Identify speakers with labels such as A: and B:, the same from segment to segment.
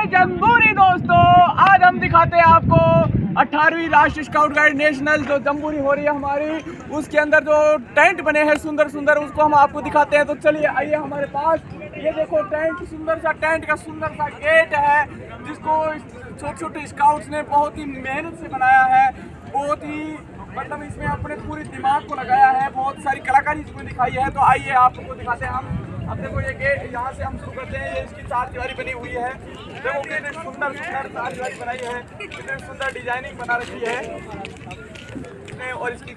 A: Jamboree दोस्तों, आज हम दिखाते हैं आपको 18वीं राष्ट्रीय स्काउट गाइड नेशनल जो जम्बूरी हो रही है हमारी, उसके अंदर जो टेंट बने हैं सुंदर सुंदर, उसको हम आपको दिखाते हैं। तो चलिए आइए हमारे पास। ये देखो टेंट, सुंदर सा टेंट का सुंदर सा गेट है, जिसको छोटे छोटे स्काउट्स ने बहुत ही मेहनत से बनाया है। बहुत ही मतलब इसमें अपने पूरे दिमाग को लगाया है, बहुत सारी कलाकारी इसमें दिखाई है। तो आइए आपको दिखाते हैं हम। अब देखो ये गेट, यहाँ से हम शुरू करते हैं। ये इसकी चार दीवारी बनी हुई है। देखो कितने सुंदर सुंदर चार दीवारी बनाई है, कितने सुंदर डिजाइनिंग बना रखी है। और इसकी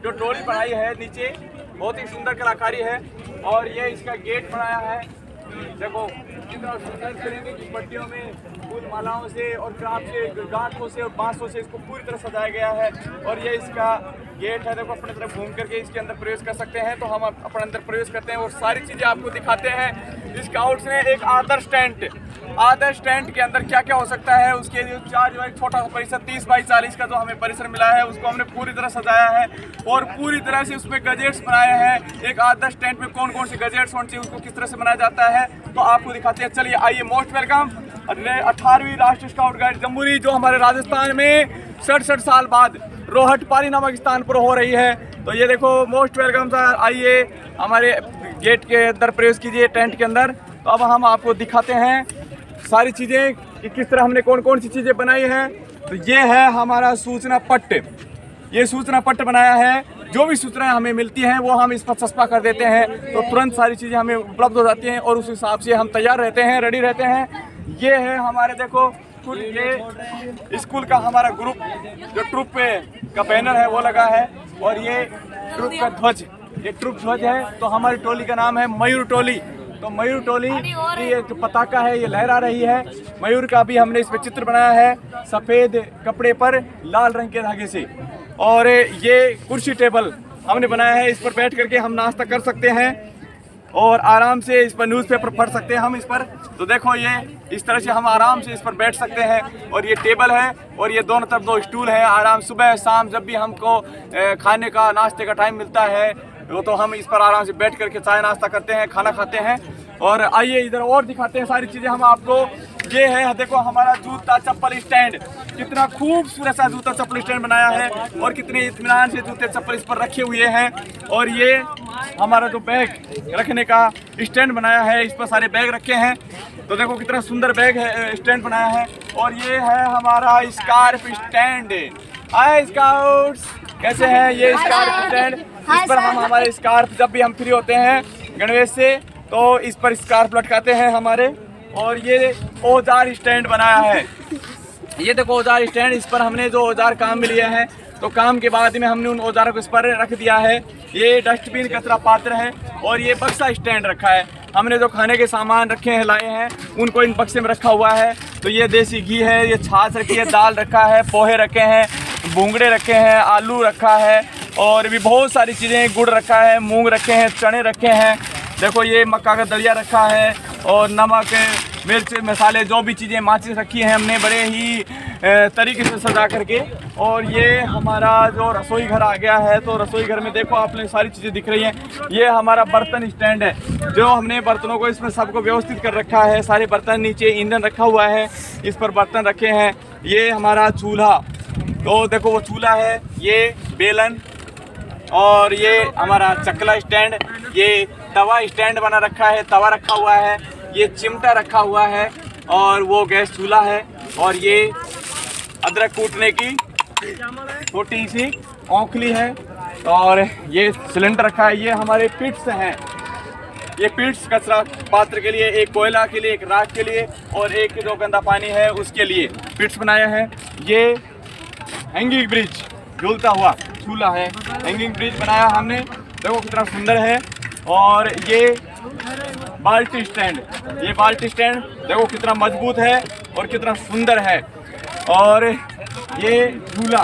A: जो ट्रॉली बनाई है नीचे, बहुत ही सुंदर कलाकारी है। और ये इसका गेट बनाया है, देखो कितना सुंदर तरीके की पट्टियों में फूल मालाओं से और क्राफ्ट से, गांठों से और बांसों से इसको पूरी तरह सजाया गया है। और ये इसका गेट है, देखो अपने तरफ घूम करके इसके अंदर प्रवेश कर सकते हैं। तो हम अपने अंदर प्रवेश करते हैं और सारी चीज़ें आपको दिखाते हैं। स्काउट्स ने एक आदर्श टेंट के अंदर क्या क्या हो सकता है, उसके लिए चार जो एक छोटा सा परिसर 30 बाई 40 का जो हमें परिसर मिला है, उसको हमने पूरी तरह सजाया है और पूरी तरह से उसमें गजेट्स बनाए हैं। एक आदर्श टेंट में कौन कौन से गजेट्स होने चाहिए, उसको किस तरह से बनाया जाता है, तो आपको दिखाते हैं। चलिए आइए, मोस्ट वेलकम 18वीं राष्ट्रीय स्काउट गाइड जम्बूरी, जो हमारे राजस्थान में 67 साल बाद रोहटपाली नामक स्थान पर हो रही है। तो ये देखो, मोस्ट वेलकम सर, आइए हमारे गेट के अंदर प्रवेश कीजिए टेंट के अंदर। तो अब हम आपको दिखाते हैं सारी चीज़ें कि किस तरह हमने कौन कौन सी चीज़ें बनाई हैं। तो ये है हमारा सूचना पट्ट, ये सूचना पट्ट बनाया है। जो भी सूचनाएं हमें मिलती हैं वो हम इस पर चस्पा कर देते हैं, तो तुरंत सारी चीज़ें हमें उपलब्ध हो जाती हैं और उस हिसाब से हम तैयार रहते हैं, रेडी रहते हैं। ये है हमारे, देखो ये स्कूल का हमारा ग्रुप जो ट्रुप पे का बैनर है वो लगा है, और ये ट्रुप का ध्वज, ये ट्रुप ध्वज है। तो हमारी टोली का नाम है मयूर टोली। तो मयूर टोली की ये जो पताका है ये लहरा रही है। मयूर का भी हमने इस पर चित्र बनाया है सफ़ेद कपड़े पर लाल रंग के धागे से। और ये कुर्सी टेबल हमने बनाया है, इस पर बैठ करके हम नाश्ता कर सकते हैं और आराम से इस पर न्यूज़पेपर पढ़ सकते हैं हम इस पर। तो देखो ये इस तरह से हम आराम से इस पर बैठ सकते हैं। और ये टेबल है और ये दोनों तरफ दो स्टूल हैं। आराम सुबह शाम जब भी हमको खाने का नाश्ते का टाइम मिलता है तो हम इस पर आराम से बैठ करके चाय नाश्ता करते हैं, खाना खाते हैं। और आइए इधर और दिखाते हैं सारी चीज़ें हम आपको। ये है, देखो हमारा जूता चप्पल स्टैंड, कितना खूबसूरत सा जूता चप्पल स्टैंड बनाया है और कितने इत्मीनान से जूते चप्पल इस पर रखे हुए हैं। और ये हमारा जो बैग रखने का स्टैंड बनाया है, इस पर सारे बैग रखे हैं। तो देखो कितना सुंदर बैग है, स्टैंड बनाया है। और ये है हमारा स्कार्फ स्टैंड। हाय स्काउट्स, कैसे हैं? ये स्कार्फ स्टैंड, इस पर हम हमारे स्कार्फ जब भी हम फ्री होते हैं गणवेश से तो इस पर स्कार्फ लटकाते हैं हमारे। और ये औजार स्टैंड बनाया है, ये देखो औजार स्टैंड, इस पर हमने जो औजार काम में लिए हैं तो काम के बाद में हमने उन औजारों को इस पर रख दिया है। ये डस्टबिन कचरा पात्र है और ये बक्सा स्टैंड रखा है। हमने जो खाने के सामान रखे हैं, लाए हैं, उनको इन बक्से में रखा हुआ है। तो ये देसी घी है, ये छाछ रखी है, दाल रखा है, पोहे रखे हैं, भूंगड़े रखे हैं, आलू रखा है और भी बहुत सारी चीज़ें, गुड़ रखा है, मूंग रखे हैं, चने रखे हैं। देखो ये मक्का का दलिया रखा है और नमक मिर्च मसाले जो भी चीज़ें माचिस रखी हैं हमने बड़े ही तरीके से सजा करके। और ये हमारा जो रसोई घर आ गया है, तो रसोई घर में देखो आपने सारी चीज़ें दिख रही हैं। ये हमारा बर्तन स्टैंड है, जो हमने बर्तनों को इसमें सबको व्यवस्थित कर रखा है। सारे बर्तन, नीचे ईंधन रखा हुआ है, इस पर बर्तन रखे हैं। ये हमारा चूल्हा, तो देखो वो चूल्हा है, ये बेलन, और ये हमारा चकला स्टैंड, ये तवा स्टैंड बना रखा है, तवा रखा हुआ है, ये चिमटा रखा हुआ है और वो गैस चूल्हा है। और ये अदरक कूटने की छोटी सी औंखली है और ये सिलेंडर रखा है। ये हमारे पिट्स हैं, ये पिट्स कचरा पात्र के लिए, एक कोयला के लिए, एक राख के लिए और एक जो गंदा पानी है उसके लिए पिट्स बनाया है। ये हैंगिंग ब्रिज, झूलता हुआ चूल्हा है, हैंगिंग ब्रिज बनाया हमने, देखो कितना सुंदर है। और ये बाल्टी स्टैंड, ये बाल्टी स्टैंड देखो कितना मजबूत है और कितना सुंदर है। और ये झूला,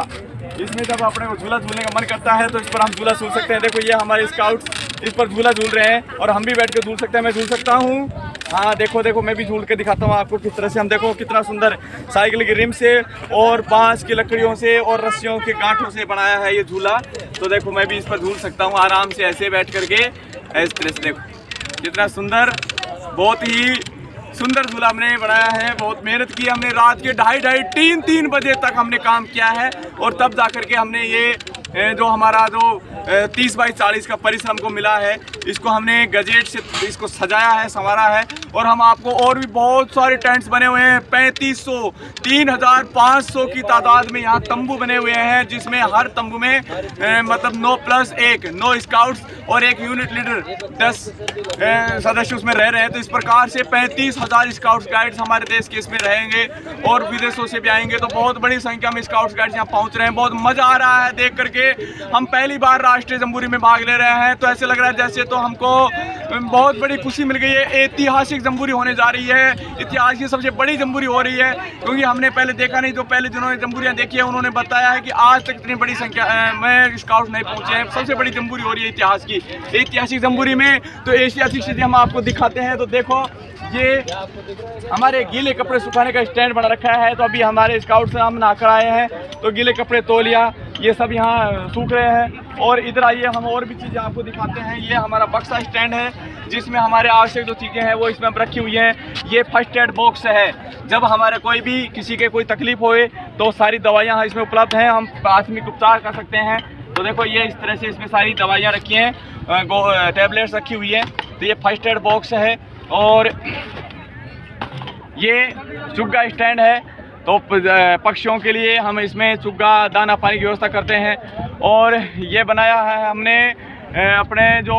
A: इसमें जब अपने को झूला झूलने का मन करता है तो इस पर हम झूला झूल सकते हैं। देखो ये हमारे स्काउट्स इस पर झूला झूल रहे हैं और हम भी बैठ के झूल सकते हैं। मैं झूल सकता हूँ, हाँ देखो देखो मैं भी झूल के दिखाता हूँ आपको किस तरह से। हम देखो कितना सुंदर साइकिल की रिम से और बांस की लकड़ियों से और रस्सियों के गांठों से बनाया है ये झूला। तो देखो मैं भी इस पर झूल सकता हूँ आराम से ऐसे बैठ करके, इस तरह से। देखो कितना सुंदर, बहुत ही सुंदर झूला हमने बनाया है। बहुत मेहनत की हमने, रात के 2:30 3 बजे तक हमने काम किया है और तब जा कर के हमने ये जो हमारा जो 30 बाई 40 का परिश्रम को मिला है, इसको हमने गजेट से इसको सजाया है, संवारा है। और हम आपको और भी बहुत सारे टेंट्स बने हुए हैं, 3500 3500 की तादाद में यहाँ तंबू बने हुए हैं, जिसमें हर तंबू में मतलब 9+1 9 स्काउट्स और एक यूनिट लीडर 10 सदस्य उसमें रह रहे हैं। तो इस प्रकार से 35,000 स्काउट्स गाइड्स हमारे देश के इसमें रहेंगे और विदेशों से भी आएंगे। तो बहुत बड़ी संख्या में स्काउट्स गाइड्स यहाँ पहुँच रहे हैं। बहुत मज़ा आ रहा है देख करके। हम पहली बार राष्ट्रीय जम्बूरी में भाग ले रहे हैं, तो ऐसे लग रहा है जैसे तो हमको बहुत बड़ी खुशी मिल गई है। ऐतिहासिक जम्बूरी होने जा रही है, इतिहास की सबसे बड़ी जम्बूरी हो रही है, क्योंकि हमने पहले देखा नहीं। जो पहले जिन्होंने जम्बूरियाँ देखी है उन्होंने बताया है कि आज तक इतनी बड़ी संख्या में स्काउट नहीं पहुँचे हैं। सबसे बड़ी जम्बूरी हो रही है इतिहास की, ऐतिहासिक जम्बूरी में। तो ऐतिहासिक चीज़ें हम आपको दिखाते हैं। तो देखो, ये हमारे गीले कपड़े सुखाने का स्टैंड बना रखा है। तो अभी हमारे स्काउट से हम नहाकर आए हैं, तो गीले कपड़े, तौलिया, ये सब यहाँ सूख रहे हैं। और इधर आइए, हम और भी चीज़ें आपको दिखाते हैं। ये हमारा बक्सा स्टैंड है, जिसमें हमारे आवश्यक जो चीज़ें हैं वो इसमें रखी हुई हैं। ये फर्स्ट एड बॉक्स है, जब हमारे कोई भी किसी के कोई तकलीफ होए तो सारी दवाइयाँ इसमें उपलब्ध हैं, हम प्राथमिक उपचार कर सकते हैं। तो देखो, ये इस तरह से इसमें सारी दवाइयाँ रखी हैं, टैबलेट्स रखी हुई है। तो ये फर्स्ट एड बॉक्स है। और ये चुग्गा स्टैंड है, तो पक्षियों के लिए हम इसमें चुग्गा, दाना पानी की व्यवस्था करते हैं। और ये बनाया है हमने अपने जो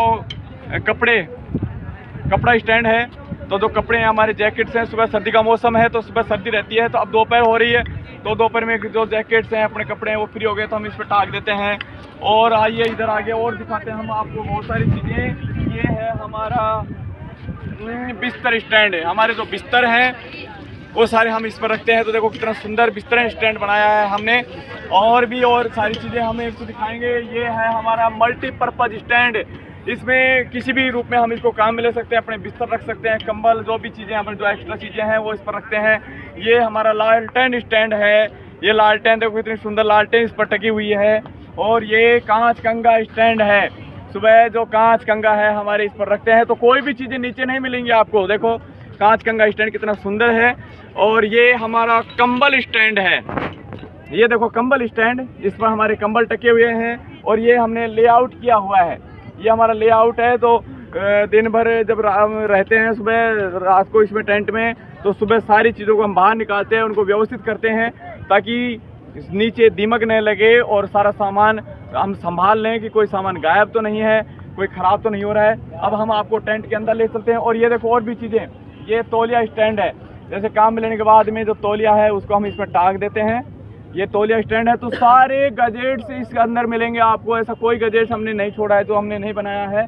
A: कपड़ा स्टैंड है। तो जो कपड़े हैं हमारे जैकेट्स हैं, सुबह सर्दी का मौसम है तो सुबह सर्दी रहती है, तो अब दोपहर हो रही है, तो दोपहर में जो जैकेट्स हैं, अपने कपड़े हैं, वो फ्री हो गए तो हम इस पर टाक देते हैं। और आइए इधर आगे और दिखाते हैं हम आपको बहुत सारी चीज़ें। ये है हमारा बिस्तर स्टैंड है। हमारे जो बिस्तर हैं वो सारे हम इस पर रखते हैं। तो देखो कितना सुंदर बिस्तर स्टैंड बनाया है हमने। और भी और सारी चीज़ें हमें इसको दिखाएंगे। ये है हमारा मल्टीपर्पज़ स्टैंड। इसमें किसी भी रूप में हम इसको काम में ले सकते हैं, अपने बिस्तर रख सकते हैं, कंबल, जो भी चीज़ें हमारे जो एक्स्ट्रा चीज़ें हैं वो इस पर रखते हैं। ये हमारा लालटेन स्टैंड है। ये लालटेन देखो कितनी सुंदर लालटेन इस पर टकी हुई है। और ये कांच कंगा स्टैंड है। सुबह जो कांच कंगा है हमारे इस पर रखते हैं, तो कोई भी चीज़ें नीचे नहीं मिलेंगी आपको। देखो कांच कंगा स्टैंड कितना सुंदर है। और ये हमारा कंबल स्टैंड है। ये देखो कंबल स्टैंड, इस पर हमारे कंबल टके हुए हैं। और ये हमने लेआउट किया हुआ है, ये हमारा लेआउट है। तो दिन भर जब रहते हैं, सुबह रात को इसमें टेंट में, तो सुबह सारी चीज़ों को हम बाहर निकालते हैं, उनको व्यवस्थित करते हैं ताकि नीचे दीमक नहीं लगे और सारा सामान हम संभाल लें कि कोई सामान गायब तो नहीं है, कोई ख़राब तो नहीं हो रहा है। अब हम आपको टेंट के अंदर ले चलते हैं। और ये देखो और भी चीज़ें, ये तौलिया स्टैंड है। जैसे काम में लेने के बाद में जो तौलिया है उसको हम इसमें टाक देते हैं। ये तौलिया स्टैंड है। तो सारे गजेट्स इसके अंदर मिलेंगे आपको। ऐसा कोई गजेट्स हमने नहीं छोड़ा है, तो हमने नहीं बनाया है।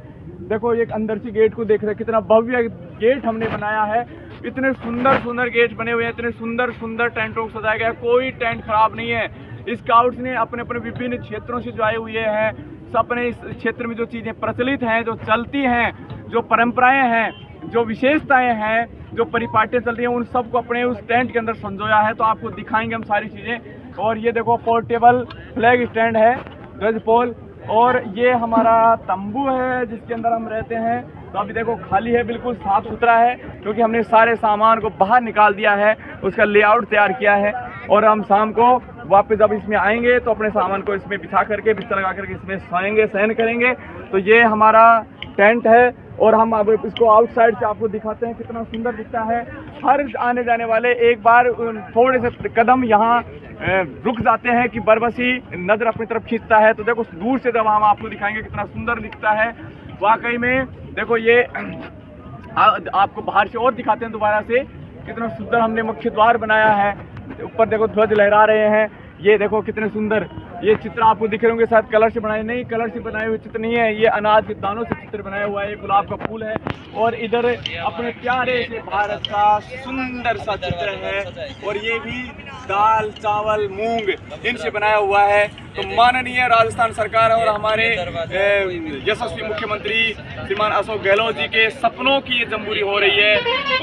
A: देखो एक अंदर से गेट को देख रहे, कितना भव्य गेट हमने बनाया है। इतने सुंदर सुंदर गेट बने हुए हैं, इतने सुंदर सुंदर टेंटों को सजाया गया है। कोई टेंट खराब नहीं है। स्काउट्स ने अपने अपने विभिन्न क्षेत्रों से जो आए हुए हैं, सब अपने इस क्षेत्र में जो चीज़ें प्रचलित हैं, जो चलती हैं, जो परंपराएं हैं, जो विशेषताएं हैं, जो परिपाटियाँ चल रही हैं, उन सबको अपने उस टेंट के अंदर संजोया है। तो आपको दिखाएंगे हम सारी चीज़ें। और ये देखो पोर्टेबल फ्लैग स्टैंड है, ध्वज पोल। और ये हमारा तंबू है जिसके अंदर हम रहते हैं। तो अभी देखो खाली है, बिल्कुल साफ सुथरा है, क्योंकि हमने सारे सामान को बाहर निकाल दिया है, उसका लेआउट तैयार किया है। और हम शाम को वापस जब इसमें आएंगे तो अपने सामान को इसमें बिछा करके, बिस्तर लगा करके इसमें सोएंगे, शयन करेंगे। तो ये हमारा टेंट है। और हम अब इसको आउटसाइड से आपको दिखाते हैं, कितना सुंदर दिखता है। हर आने जाने वाले एक बार थोड़े से कदम यहाँ रुक जाते हैं कि बरबसी नज़र अपनी तरफ खींचता है। तो देखो दूर से जब हम आपको दिखाएंगे कितना सुंदर दिखता है वाकई में। देखो ये आपको बाहर से और दिखाते हैं दोबारा से, कितना सुंदर हमने मुख्य द्वार बनाया है। ऊपर देखो ध्वज लहरा रहे हैं। ये देखो कितने सुंदर ये चित्र आपको दिख रहे होंगे, शायद कलर से बनाए, नहीं कलर से बनाए हुए चित्र नहीं है, ये अनाज के दानों से चित्र बनाया हुआ है। ये गुलाब का फूल है। और इधर अपने प्यारे से भारत का सुंदर सा चित्र है। और ये भी दाल, चावल, मूंग इनसे बनाया हुआ है। तो माननीय राजस्थान सरकार और हमारे यशस्वी मुख्यमंत्री श्रीमान अशोक गहलोत जी के सपनों की ये जम्बूरी हो रही है।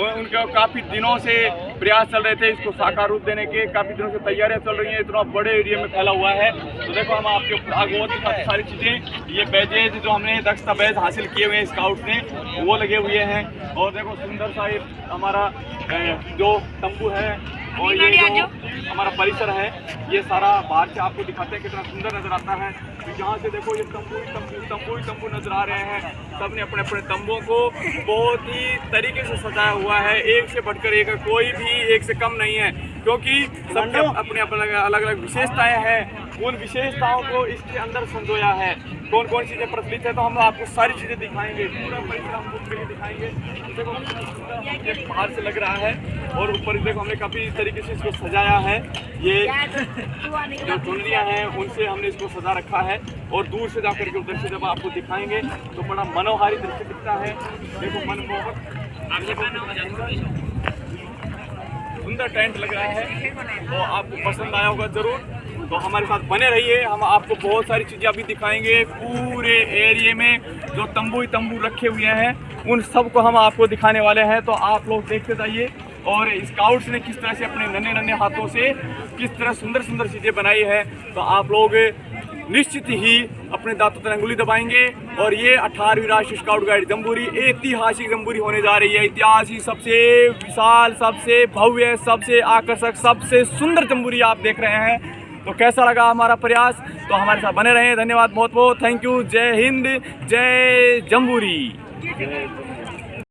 A: उनके काफ़ी दिनों से
B: प्रयास चल रहे थे इसको साकार रूप देने के। काफ़ी दिनों से तैयारियां चल रही हैं, इतना बड़े एरिया में फैला हुआ है। तो देखो हम आपके आगे और दिखाते सारी चीज़ें। ये बैजेज जो हमने दक्षता बैज हासिल किए हुए हैं स्काउट ने, वो लगे हुए हैं। और देखो सुंदर सा ये हमारा जो तंबू है और ये जो हमारा परिसर है, ये सारा बाहर से आपको दिखाते हैं कितना सुंदर नजर आता है। तो यहाँ से देखो ये तंबू नजर आ रहे हैं। सबने अपने अपने तंबुओं को बहुत ही तरीके से सजाया हुआ है, एक से बढ़कर एक, कोई भी एक से कम नहीं है, क्योंकि सबके अपने अपने अलग अलग विशेषताएं हैं। उन विशेषताओं को इसके अंदर संजोया है। कौन कौन चीज़ें प्रचलित है तो हम आपको सारी चीज़ें दिखाएंगे, पूरा परिसर हम घूम के दिखाएंगे। देखो बाहर से लग रहा है और ऊपर देखो हमने काफ़ी तरीके से इसको सजाया है। ये जो चुनरियाँ हैं उनसे हमने इसको सजा रखा है और दूर से जाकर के उधर से जब आपको दिखाएंगे तो बड़ा मनोहारी दृश्य दिखता है। देखो मनमोहक सुंदर टेंट लग रहा है, तो आपको पसंद आया होगा ज़रूर। तो हमारे साथ बने रहिए, हम आपको बहुत सारी चीज़ें अभी दिखाएंगे। पूरे एरिया में जो तंबू ही तंबू रखे हुए हैं उन सब को हम आपको दिखाने वाले हैं। तो आप लोग देखते जाइए। और स्काउट्स ने किस तरह से अपने नन्हे नन्हे हाथों से किस तरह सुंदर सुंदर चीज़ें बनाई है, तो आप लोग निश्चित ही अपने दांतों पर अंगुली दबाएंगे। और ये 18वीं राष्ट्रीय स्काउट गाइड जम्बूरी ऐतिहासिक जम्बूरी होने जा रही है। इतिहास की सबसे विशाल, सबसे भव्य, सबसे आकर्षक, सबसे सुंदर जम्बूरी आप देख रहे हैं। तो कैसा लगा हमारा प्रयास, तो हमारे साथ बने रहें। धन्यवाद बहुत बहुत, थैंक यू। जय हिंद, जय जम्बूरी।